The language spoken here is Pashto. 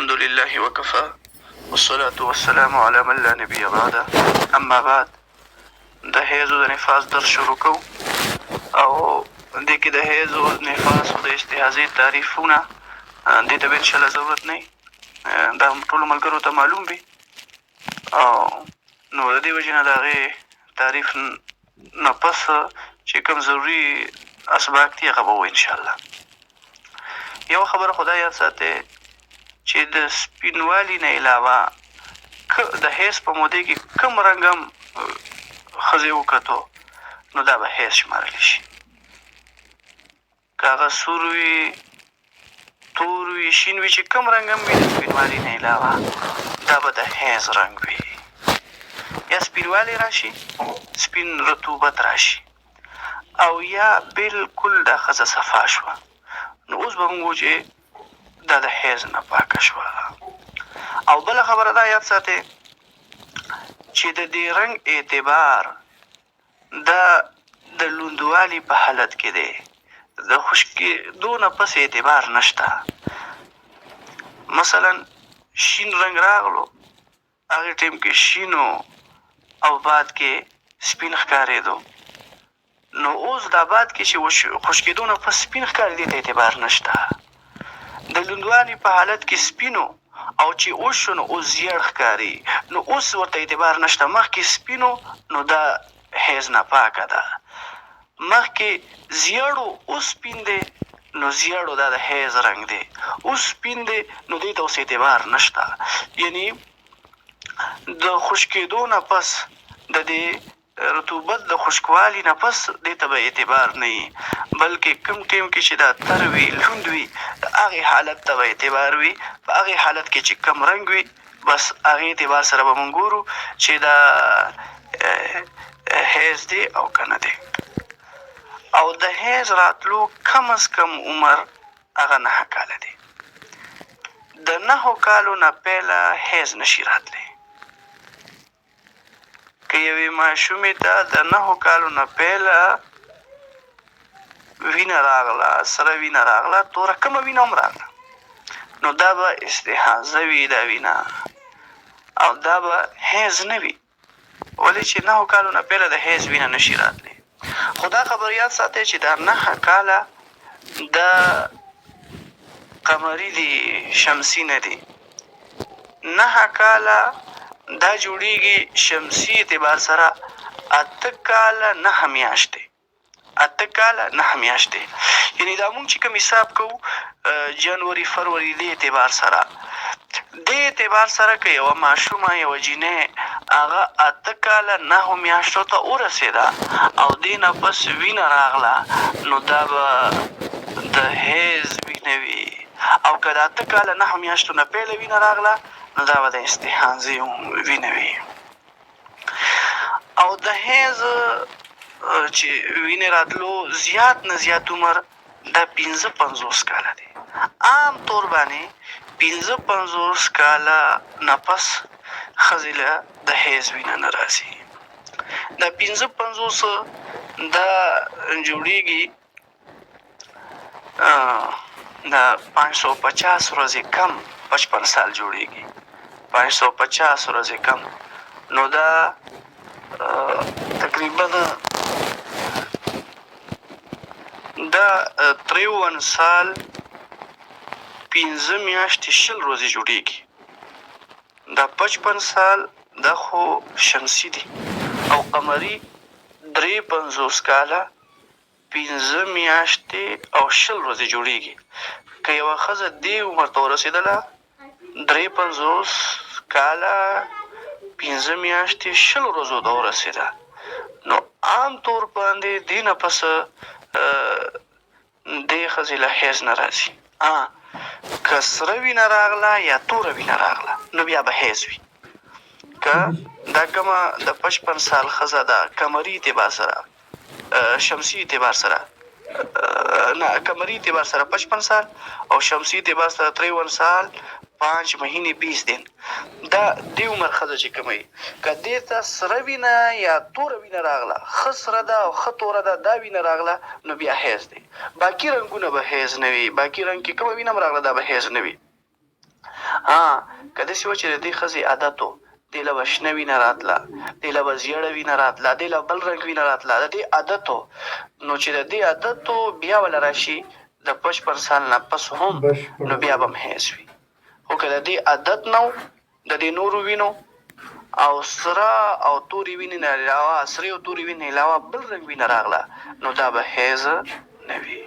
الحمد لله وكفى والصلاة والسلام على من لا نبي بعده. اما بعد، د حیض او د نفاس درس شروع کوو او دې کې د حیض او نفاس او د استحاضې تعریفونه دې ته به انشاءالله ضرورت نه وي، دا ټولو ملګرو ته معلوم وي او نو د دې وجې نه د هغې تعریف نه پس چې کوم ضروري اسباق دي هغه به ووایو انشاءالله. یوه خبره خو دا یاد ساتئ چې د سپینوالي نه علاوه د حیض په موده کې کوم رنګ هم ښځې وکتو نو دا به حیض شمارلی شي. که هغه سور وي، تور وي، شین وي، چې کوم رنګ هم وي د سپینوالي نه علاوه دا به د حیض رنګ وي. یا سپینوالی راشي، سپین رطوبت راشي، او یا بلکل دا ښځه صفا شوه نو اوس به موږ وایو چې دا د حیض نه پاکه شوه. او بله خبره دا یاد ساتئ چې د دې رنګ اعتبار دا د لوندوالي په حالت کې دی، د خشکېدو نه پس اعتبار نشته. مثلا شین رنګ راغلو، هغې ټیم کې شینو او بعد کې سپین ښکارېدو، نو اوس دا بعد کې چې خشکېدو نه پس سپین ښکاري دې ته اعتبار نشته. د لوندوالي په حالت کې سپینو او چې اوس شو نو اوس زیړ ښکاري نو اوس ورته اعتبار نشته. مخکې سپینو نو دا حیض نه پاکه ده، مخکې زیړو اوس سپین دی نو زیړو دا د حیض رنګ دی، اوس سپین دی نو دې ته اوس اعتبار نشته. یعنی د خشکېدو نه پس د دې رطوبت د خشکوالي نه پس دې ته به اعتبار نه وي، بلکې کوم ټیم کې چې دا تر وي، لوند وي، د هغې حالت ته به اعتبار وي. په هغې حالت کې چې کم رنګ وي بس هغې اعتبار سره به موږ ګورو چې دا حیض دی او که نه دی. او د حیض راتلو کم از کم عمر هغه 9 کاله دی. د 9 کالو نه پیله حیض نشي راتلی. که یوې ماشومې ته د 9 کالو نه پیله وینه راغله، سره وینه راغله، توره کومه وینه هم راغله، نو دا به استحاضه وي دا وینه، او دا به حیض نه وي. ولې چې 9 کالو نه پیله د حیض وینه نشي راتلی. خو دا خبر یاد ساتئ چې دا 9 کاله دا قمري دي، شمسي نه دي. 9 کاله دا جوړیږي شمسي اعتبار سره 8 کاله 9 میاشتې، 8 کاله 9 میاشتې. یعنی دا مونږ چې کوم حساب کوو جنوري فروری دې اعتبار سره، دې اعتبار سره که یوه ماشومه یوه جینۍ هغه 8 کاله 9 میاشتو ته ورسېده او دې نه پس وینه راغله نو دا به د حیض وینه وي. او که د 8 کاله 9 میاشتو نه پیله وینه راغله نو دا به د استحاضې وینه وي. او د حیض چې وینې راتلو زیات نه زیات عمر دا 55 کاله دی. عام طور باندې 55 کاله نه پس ښځې له د حیض وینه نه راځي. دا 55 دا جوړیږي دا 550 ورځې کم 55 سال جوړیږي، 550 ورځې کم، نو دا تقریبا دا 53 سال 15 میاشتې 20 ورځې جوړیږي. دا 55 سال دا خو شمسي دي او قمري 53 کاله 15 میاشتې او 20 ورځې جوړیږي. که یوه ښځه دې عمر ته ورسېدله 53 کاله 15 میاشتې 20 ورځو ته ورسېده نو عام طور باندې دې نه پس دې ښځې له حیض نه راځي. که سره وینه راغله یا توره وینه راغله نو بیا به حیض وي. که دا کومه د 55 سال ښځه ده قمري اعتبار سره، شمسي اعتبار سره، نه قمري اعتبار سره 55 سال او شمسي اعتبار سره 53 سال 5 مهینې 20 دن، دا دې عمر ښځه چې کومه وي که دې ته سره وینه یا توره وینه راغله، ښه سره ده او ښه توره ده، دا وینه راغله نو بیا حیض دی. باقي رنګونه به حیض نه وي، باقي رنګ کې کومه وینه هم راغله دا به حیض نه وي. که داسې وه چې د دې ښځې عادت و دې له به شنه وینه راتله دې له به زیړه وینه راتله دې له بل رنګ وینه راتله د دې عادت و نو چې د دې عادت و بیا وله راشي د بشپړ سال نه پس هم نو بیا به هم حیض وي خو که د دې عادت نه و د دې نورو وینو او سره او تورې وینې نه علاوه سرې او تورې وینې علاوه بل رنګ وینه راغله نو دا به حیض نه وي